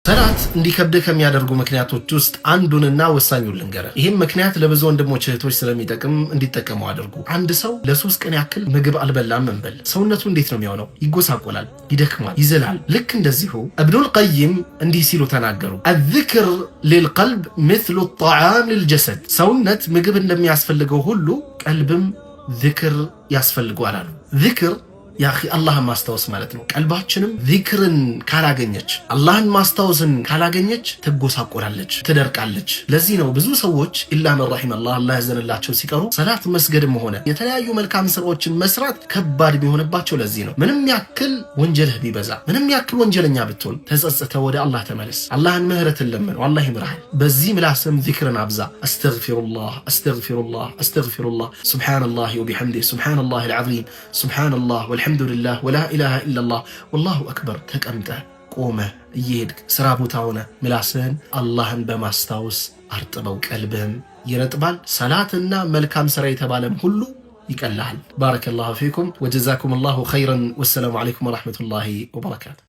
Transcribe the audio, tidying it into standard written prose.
ሰላት እንዲከብድ ከሚያደርጉ ምክንያቶች ውስጥ አንዱንና ወሳኙን ልንገር። ይህም ምክንያት ለብዙ ወንድሞች እህቶች ስለሚጠቅም እንዲጠቀሙ አድርጉ። አንድ ሰው ለ3 ቀን ያክል ምግብ አልበላም እንበል። ሰውነቱ እንዴት ነው የሚሆነው? ይጎሳቆላል፣ ይደክማል፣ ይዝላል። ልክ እንደዚሁ ኢብኑል ቀይም እንዲህ ሲሉ ተናገሩ። አዝክር ሊልቀልብ ምስሉ ጣዓም ሊልጀሰድ። ሰውነት ምግብ እንደሚያስፈልገው ሁሉ ቀልብም ዝክር ያስፈልገዋል አሉ። ዝክር ያኺ አላህን ማስታወስ ማለት ነው። ቀልባችንም ዚክርን ካላገኘች አላህን ማስታወስን ካላገኘች ትጎሳቆላለች፣ ትደርቃለች። ለዚህ ነው ብዙ ሰዎች ኢላ መን ረሒመላህ አላህ ያዘንላቸው ሲቀሩ ሰላት መስገድም ሆነ የተለያዩ መልካም ስራዎችን መስራት ከባድ የሚሆንባቸው። ለዚህ ነው ምንም ያክል ወንጀልህ ቢበዛ፣ ምንም ያክል ወንጀለኛ ብትሆን ተጸጽተ ወደ አላህ ተመለስ፣ አላህን ምህረትን ለምን፣ አላህ ይምርሃል። በዚህ ምላስም ዚክርን አብዛ። አስተግፊሩላህ አስተግፊሩላህ አስተግፊሩላህ፣ ሱብሃነላሂ ወቢሐምዲሂ ሱብሃነላሂል ዐዚም፣ ሱብሃነላህ አልሐምዱሊላህ ወላ ኢላሃ ኢለላህ ወላሁ አክበር። ተቀምጠ ቆመ እየሄድክ ስራ ቦታ ሆነ ምላስህን አላህን በማስታወስ አርጥበው፣ ቀልብህም ይረጥባል። ሰላትና መልካም ስራ የተባለም ሁሉ ይቀልሃል። ባረከላሁ ፊኩም ወጀዛኩሙላሁ ኸይረን። ወሰላሙ ዐለይኩም ወረሕመቱላሂ ወበረካቱ።